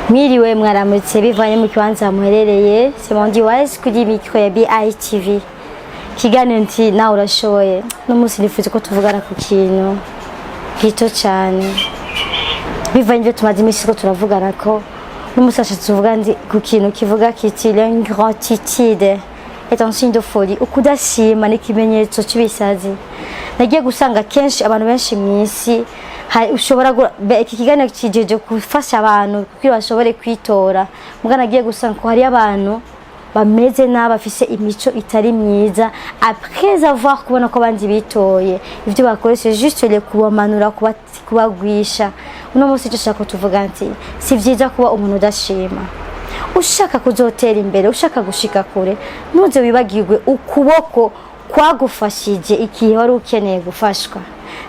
Mwiriwe mwaramutse bivanye mu kibanza muherereye Semondi Wise kuri micro ya BITV. Kiganiro nti nawe urashoboye n'umunsi nifuza ko tuvugana ku kintu gito cyane. Bivanye byo tumaze iminsi ko turavugana ko n'umunsi ashatse tuvuga ndi ku kintu kivuga kiti l'ingratitude est un signe de folie. Ukudashima ni kimenyetso cy'ibisazi. Nagiye gusanga kenshi abantu benshi mu isi ushobora iki kiganiro kijeje gufasha abantu kuko bashobore kwitora. Mugana nagiye gusanga ko hari abantu bameze n'abafise imico itari myiza après avoir kubona ko bandi bitoye ivyo bakoreshe juste le kubamanura kubagwisha. Uno munsi dushaka tuvuga nti si vyiza kuba umuntu udashima. Ushaka kuzotera imbere, ushaka gushika kure, ntuze wibagirwe ukuboko kwagufashije igihe wari ukeneye gufashwa.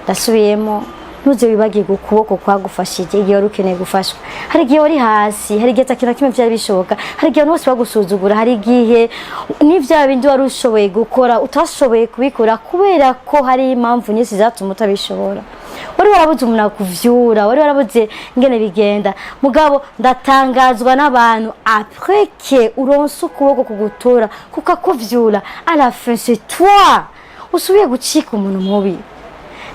Ndasubiyemo, ntuze wibagirwe ukuboko kwagufashije igihe wari ukeneye gufashwa. Hari igihe wari hasi, hari igihe atakintu kimwe byari bishoboka, hari igihe bose bagusuzugura, hari igihe n'ivya bindi wari ushoboye gukora utashoboye kubikora kubera ko hari impamvu nyinshi zatuma utabishobora. Wari warabuze umuntu akuvyura, wari warabuze ingene bigenda. Mugabo ndatangazwa n'abantu après que uronse ukuboko kugutora kukakuvyura, à la fin c'est toi usubiye gucika umuntu mubi.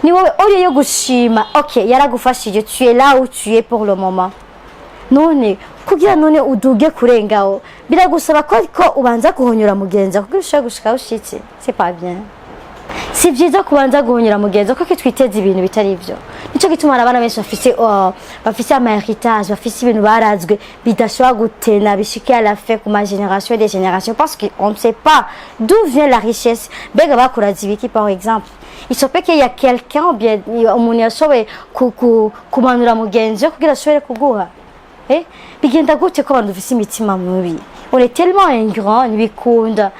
Ni wowe uri yo gushima. OK, yaragufashije, tu es là où tu es pour le moment. None kugira none uduge kurengaho biragusaba ko ubanza guhonyura mugenza kuko ushaka gushika ushitse. C'est pas bien. Si byiza kubanza guhonyura mugenza kuko twiteze ibintu bitari ivyo. Nico gituma abana benshi bafise ama héritage, bafise ibintu barazwe bidashobora gutena bishike à la fin ku ma génération des générations parce qu'on ne sait pas d'où vient la richesse. Bega bakuraza ibiki par exemple. Il se peut qu'il y a quelqu'un ou bien umuntu yashoboye kumanura mugenzi kugira ashobore kuguha. Bigenda gute ko abantu bafise imitima mubi. On est tellement ingrat nibikunda.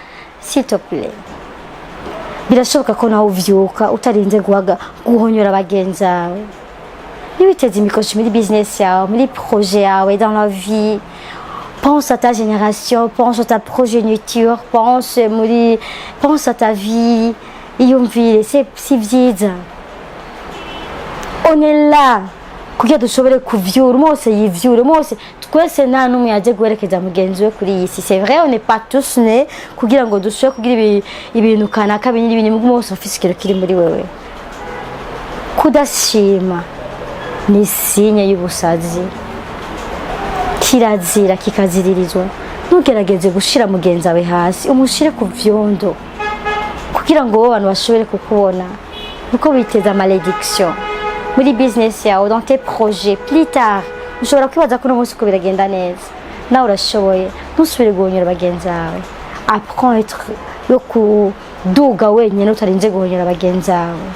S'il te plaît. Birashoboka ko nawe uvyuka utarinze guhonyora bagenzi bawe. Nibiteze imikoshi muri business yawe, muri projet yawe, dans la vie. Pense à ta génération, pense à ta progéniture, pense à ta vie. Iyumvire, si vyiza. On est là kugira dushobore kuvyura umose yivyura umose twese nta numwe yaje guherekeza mugenzi we kuri iyi si. C'est vrai, on n'est pas tous nés kugira ngo dushobore kugira ibintu kanaka binini binini umose ufise ikintu kiri muri wewe. Kudashima ni signe y'ubusazi, kirazira kikaziririzwa. Ntugerageze gushira mugenzi wawe hasi, umushire ku vyondo kugira ngo abantu bashobore kukubona. Nuko biteza malédiction muri business yawe, dans tes projets plus tard. Ushobora kwibaza ko umunsi uko biragenda neza, nawe urashoboye. Ntusubire guhonyora bagenzi bawe. Apprends être yo kuduga wenyine utarinze guhonyora bagenzi bawe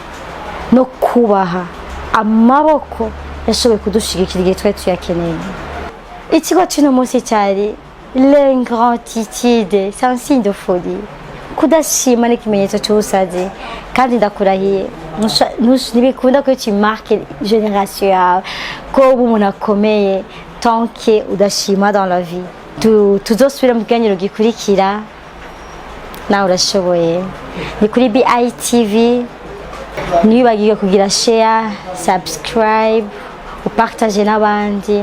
no kubaha amaboko yashoboye kudushigikira igihe twari tuyakeneye. Ikigo cy'uno munsi cyari l'ingratitude, c'est un signe de folie. Kudashima ni kimenyetso cy'ubusazi kandi ndakurahiye ntibikunda ko marque génération yawe ko umuntu akomeye tant que udashima dans la vie. Tuzosubira mu kiganiro gikurikira. Nawe urashoboye. Ni kuri BITV. Ntiwibagirwe kugira share, subscribe, upartage n'abandi.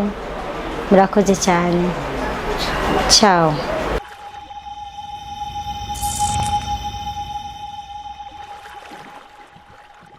Murakoze cyane. Ciao.